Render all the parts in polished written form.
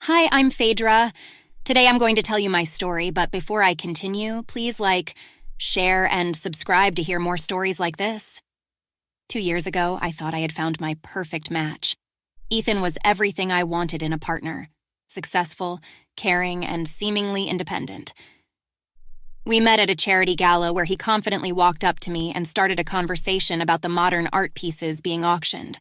Hi, I'm Phaedra. Today I'm going to tell you my story, but before I continue, please share, and subscribe to hear more stories like this. 2 years ago, I thought I had found my perfect match. Ethan was everything I wanted in a partner: successful, caring, and seemingly independent. We met at a charity gala where he confidently walked up to me and started a conversation about the modern art pieces being auctioned.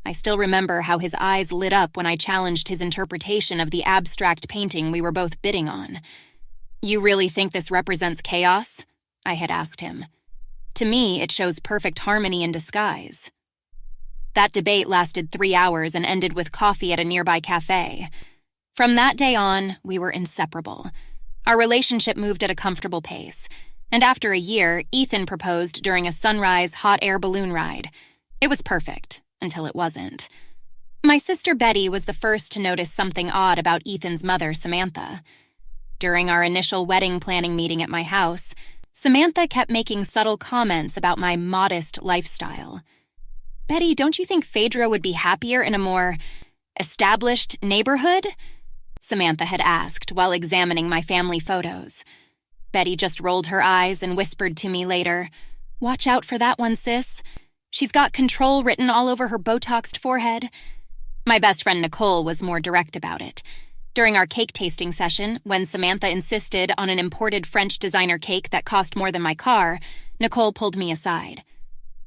I still remember how his eyes lit up when I challenged his interpretation of the abstract painting we were both bidding on. "You really think this represents chaos?" I had asked him. "To me, it shows perfect harmony in disguise." That debate lasted 3 hours and ended with coffee at a nearby cafe. From that day on, we were inseparable. Our relationship moved at a comfortable pace, and after a year, Ethan proposed during a sunrise hot air balloon ride. It was perfect, until it wasn't. My sister Betty was the first to notice something odd about Ethan's mother, Samantha. During our initial wedding planning meeting at my house, Samantha kept making subtle comments about my modest lifestyle. "Betty, don't you think Phaedra would be happier in a more established neighborhood?" Samantha had asked while examining my family photos. Betty just rolled her eyes and whispered to me later, "Watch out for that one, sis. She's got control written all over her Botoxed forehead." My best friend Nicole was more direct about it. During our cake tasting session, when Samantha insisted on an imported French designer cake that cost more than my car, Nicole pulled me aside.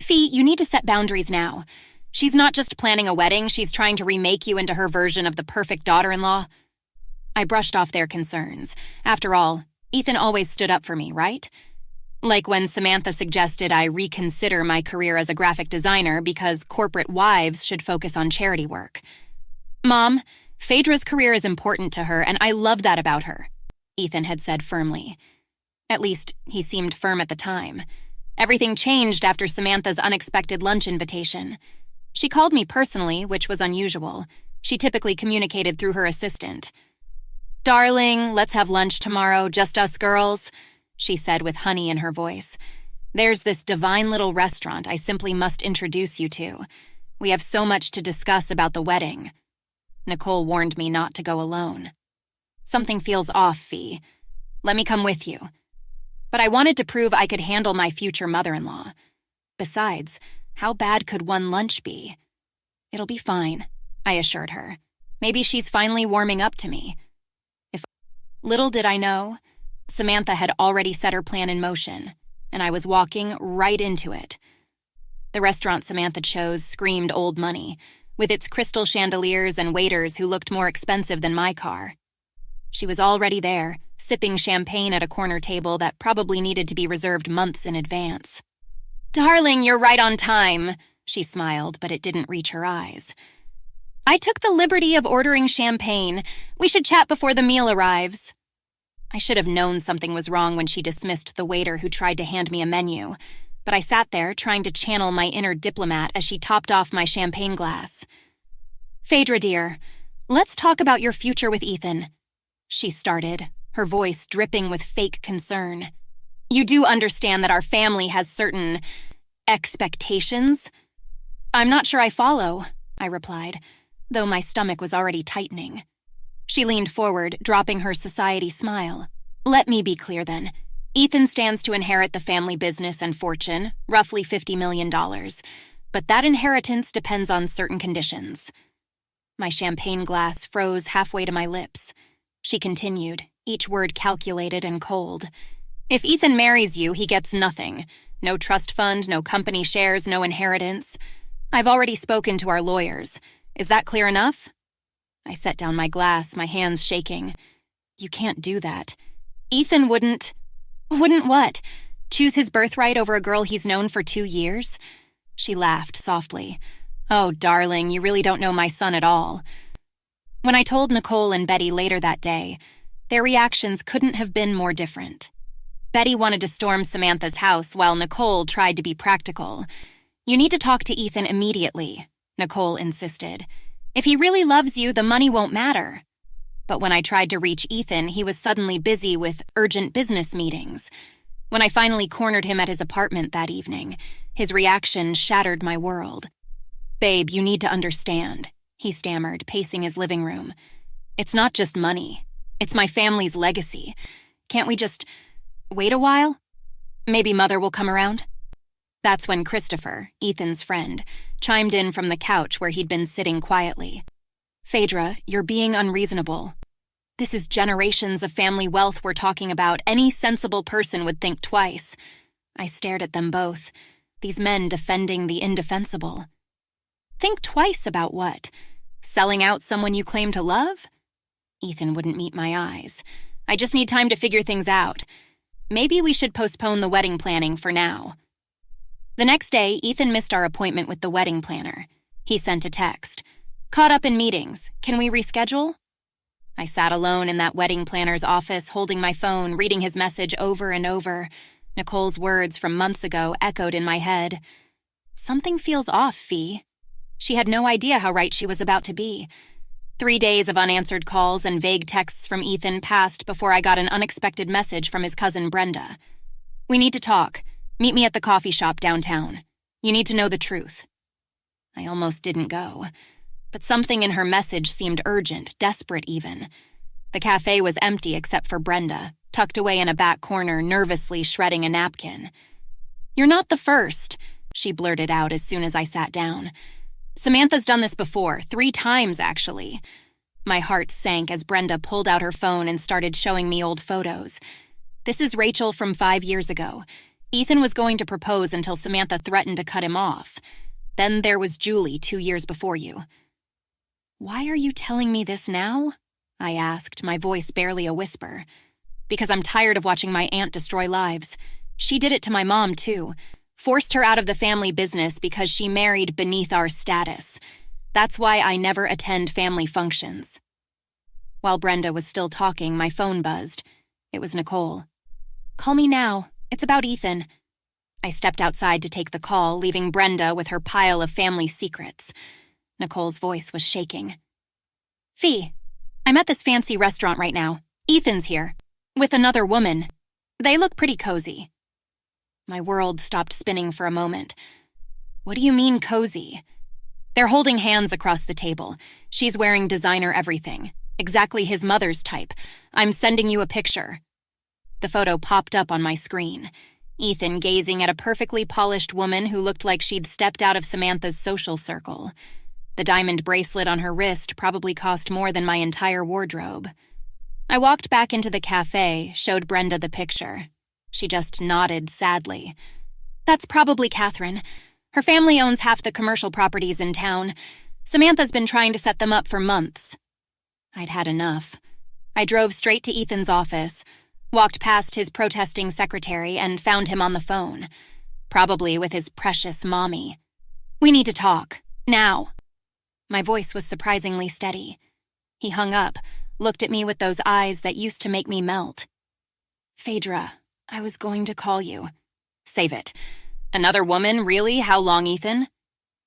"Fee, you need to set boundaries now. She's not just planning a wedding, she's trying to remake you into her version of the perfect daughter-in-law." I brushed off their concerns. After all, Ethan always stood up for me, right? Like when Samantha suggested I reconsider my career as a graphic designer because corporate wives should focus on charity work. "Mom, Phaedra's career is important to her, and I love that about her," Ethan had said firmly. At least, he seemed firm at the time. Everything changed after Samantha's unexpected lunch invitation. She called me personally, which was unusual. She typically communicated through her assistant. "Darling, let's have lunch tomorrow, just us girls," she said with honey in her voice. "There's this divine little restaurant I simply must introduce you to. We have so much to discuss about the wedding." Nicole warned me not to go alone. "Something feels off, Fee. Let me come with you." But I wanted to prove I could handle my future mother-in-law. Besides, how bad could one lunch be? "It'll be fine," I assured her. "Maybe she's finally warming up to me." Little did I know, Samantha had already set her plan in motion, and I was walking right into it. The restaurant Samantha chose screamed old money, with its crystal chandeliers and waiters who looked more expensive than my car. She was already there, sipping champagne at a corner table that probably needed to be reserved months in advance. "Darling, you're right on time," she smiled, but it didn't reach her eyes. "I took the liberty of ordering champagne. We should chat before the meal arrives." I should have known something was wrong when she dismissed the waiter who tried to hand me a menu, but I sat there trying to channel my inner diplomat as she topped off my champagne glass. "Phaedra, dear, let's talk about your future with Ethan," she started, her voice dripping with fake concern. "You do understand that our family has certain expectations?" "I'm not sure I follow," I replied, though my stomach was already tightening. She leaned forward, dropping her society smile. "Let me be clear then. Ethan stands to inherit the family business and fortune, roughly $50 million, but that inheritance depends on certain conditions." My champagne glass froze halfway to my lips. She continued, each word calculated and cold. "If Ethan marries you, he gets nothing. No trust fund, no company shares, no inheritance. I've already spoken to our lawyers. Is that clear enough?" I set down my glass, my hands shaking. "You can't do that. Ethan wouldn't..." "Wouldn't what? Choose his birthright over a girl he's known for 2 years?" She laughed softly. "Oh, darling, you really don't know my son at all." When I told Nicole and Betty later that day, their reactions couldn't have been more different. Betty wanted to storm Samantha's house while Nicole tried to be practical. "You need to talk to Ethan immediately," Nicole insisted. "If he really loves you, the money won't matter." But when I tried to reach Ethan, he was suddenly busy with urgent business meetings. When I finally cornered him at his apartment that evening, his reaction shattered my world. "Babe, you need to understand," he stammered, pacing his living room. It's not just money. It's my family's legacy. Can't we just wait a while? Maybe Mother will come around?" That's when Christopher, Ethan's friend, chimed in from the couch where he'd been sitting quietly. "Phaedra, you're being unreasonable. This is generations of family wealth we're talking about. Any sensible person would think twice." I stared at them both, these men defending the indefensible. Think twice about what? Selling out someone you claim to love? Ethan wouldn't meet my eyes. "I just need time to figure things out. Maybe we should postpone the wedding planning for now." The next day, Ethan missed our appointment with the wedding planner. He sent a text. "Caught up in meetings. Can we reschedule?" I sat alone in that wedding planner's office, holding my phone, reading his message over and over. Nicole's words from months ago echoed in my head. "Something feels off, Fee." She had no idea how right she was about to be. 3 days of unanswered calls and vague texts from Ethan passed before I got an unexpected message from his cousin Brenda. "We need to talk. Meet me at the coffee shop downtown. You need to know the truth." I almost didn't go, but something in her message seemed urgent, desperate even. The cafe was empty except for Brenda, tucked away in a back corner, nervously shredding a napkin. "You're not the first," she blurted out as soon as I sat down. "Samantha's done this before, 3 times actually." My heart sank as Brenda pulled out her phone and started showing me old photos. "This is Rachel from 5 years ago. Ethan was going to propose until Samantha threatened to cut him off. Then there was Julie 2 years before you." "Why are you telling me this now?" I asked, my voice barely a whisper. "Because I'm tired of watching my aunt destroy lives. She did it to my mom, too. Forced her out of the family business because she married beneath our status. That's why I never attend family functions." While Brenda was still talking, my phone buzzed. It was Nicole. "Call me now. It's about Ethan." I stepped outside to take the call, leaving Brenda with her pile of family secrets. Nicole's voice was shaking. "Fee, I'm at this fancy restaurant right now. Ethan's here. With another woman. They look pretty cozy." My world stopped spinning for a moment. "What do you mean cozy?" "They're holding hands across the table. She's wearing designer everything. Exactly his mother's type. I'm sending you a picture." The photo popped up on my screen. Ethan gazing at a perfectly polished woman who looked like she'd stepped out of Samantha's social circle. The diamond bracelet on her wrist probably cost more than my entire wardrobe. I walked back into the cafe, showed Brenda the picture. She just nodded sadly. "That's probably Catherine. Her family owns half the commercial properties in town. Samantha's been trying to set them up for months." I'd had enough. I drove straight to Ethan's office, walked past his protesting secretary, and found him on the phone. Probably with his precious mommy. "We need to talk. Now." My voice was surprisingly steady. He hung up, looked at me with those eyes that used to make me melt. "Phaedra, I was going to call you." "Save it. Another woman, really? How long, Ethan?"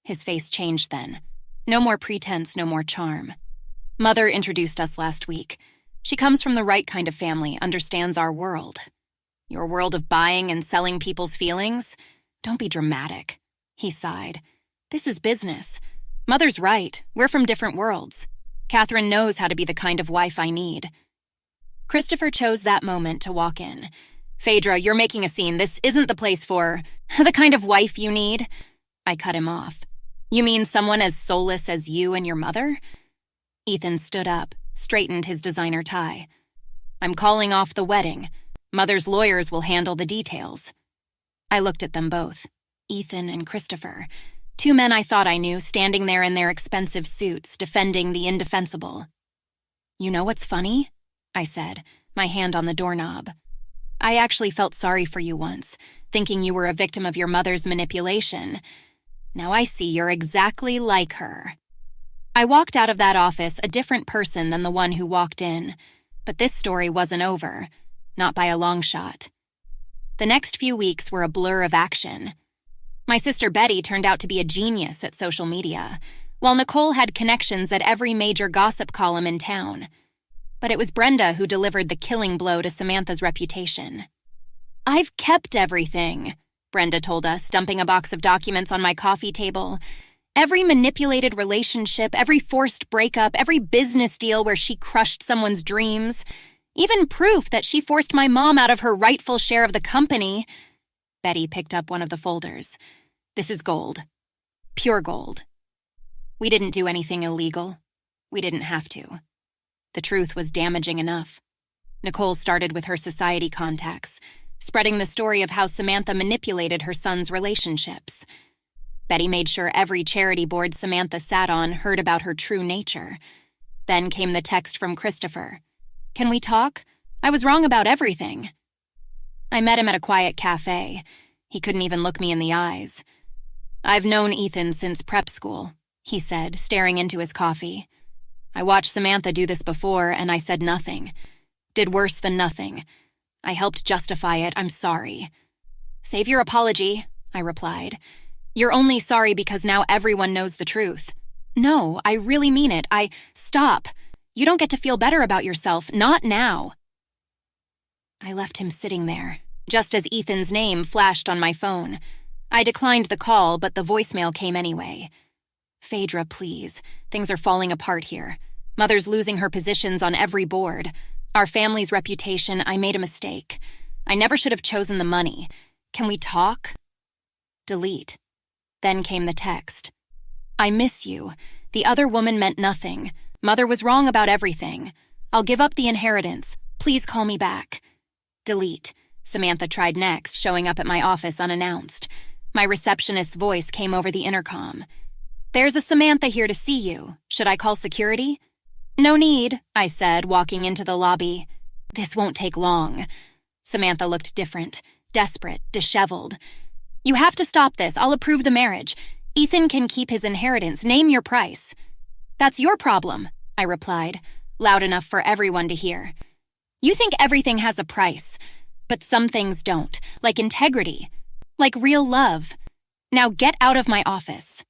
His face changed then. No more pretense, no more charm. "Mother introduced us last week. She comes from the right kind of family, understands our world." "Your world of buying and selling people's feelings? Don't be dramatic." He sighed. "This is business. Mother's right. We're from different worlds. Catherine knows how to be the kind of wife I need." Christopher chose that moment to walk in. "Phaedra, you're making a scene. This isn't the place for the kind of wife you need." I cut him off. "You mean someone as soulless as you and your mother?" Ethan stood up, straightened his designer tie. "I'm calling off the wedding. Mother's lawyers will handle the details." I looked at them both, Ethan and Christopher. 2 men I thought I knew, standing there in their expensive suits, defending the indefensible. "You know what's funny?" I said, my hand on the doorknob. "I actually felt sorry for you once, thinking you were a victim of your mother's manipulation. Now I see you're exactly like her." I walked out of that office a different person than the one who walked in, but this story wasn't over, not by a long shot. The next few weeks were a blur of action. My sister Betty turned out to be a genius at social media, while Nicole had connections at every major gossip column in town. But it was Brenda who delivered the killing blow to Samantha's reputation. "I've kept everything," Brenda told us, dumping a box of documents on my coffee table. Every manipulated relationship, every forced breakup, every business deal where she crushed someone's dreams, even proof that she forced my mom out of her rightful share of the company. Betty picked up one of the folders. This is gold. Pure gold. We didn't do anything illegal. We didn't have to. The truth was damaging enough. Nicole started with her society contacts, spreading the story of how Samantha manipulated her son's relationships. Betty made sure every charity board Samantha sat on heard about her true nature. Then came the text from Christopher. Can we talk? I was wrong about everything. I met him at a quiet cafe. He couldn't even look me in the eyes. I've known Ethan since prep school, he said, staring into his coffee. I watched Samantha do this before, and I said nothing. Did worse than nothing. I helped justify it. I'm sorry. Save your apology, I replied. You're only sorry because now everyone knows the truth. No, I really mean it. Stop. You don't get to feel better about yourself. Not now. I left him sitting there, just as Ethan's name flashed on my phone. I declined the call, but the voicemail came anyway. Phaedra, please. Things are falling apart here. Mother's losing her positions on every board. Our family's reputation, I made a mistake. I never should have chosen the money. Can we talk? Delete. Then came the text. I miss you. The other woman meant nothing. Mother was wrong about everything. I'll give up the inheritance. Please call me back. Delete. Samantha tried next, showing up at my office unannounced. My receptionist's voice came over the intercom. There's a Samantha here to see you. Should I call security? No need, I said, walking into the lobby. This won't take long. Samantha looked different, desperate, disheveled. You have to stop this. I'll approve the marriage. Ethan can keep his inheritance. Name your price. That's your problem, I replied, loud enough for everyone to hear. You think everything has a price, but some things don't, like integrity, like real love. Now get out of my office.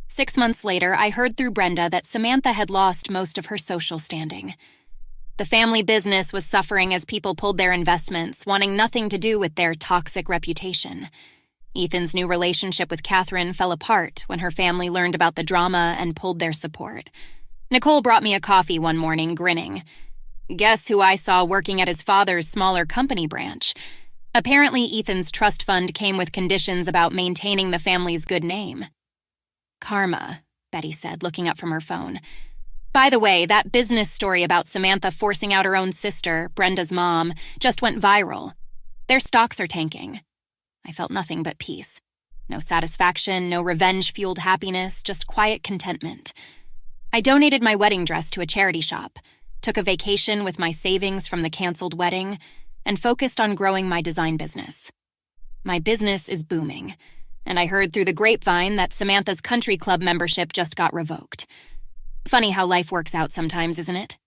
6 months later, I heard through Brenda that Samantha had lost most of her social standing. The family business was suffering as people pulled their investments, wanting nothing to do with their toxic reputation. Ethan's new relationship with Catherine fell apart when her family learned about the drama and pulled their support. Nicole brought me a coffee one morning, grinning. Guess who I saw working at his father's smaller company branch? Apparently, Ethan's trust fund came with conditions about maintaining the family's good name. Karma, Betty said, looking up from her phone. By the way, that business story about Samantha forcing out her own sister, Brenda's mom, just went viral. Their stocks are tanking. I felt nothing but peace. No satisfaction, no revenge-fueled happiness, just quiet contentment. I donated my wedding dress to a charity shop, took a vacation with my savings from the canceled wedding, and focused on growing my design business. My business is booming, and I heard through the grapevine that Samantha's country club membership just got revoked. Funny how life works out sometimes, isn't it?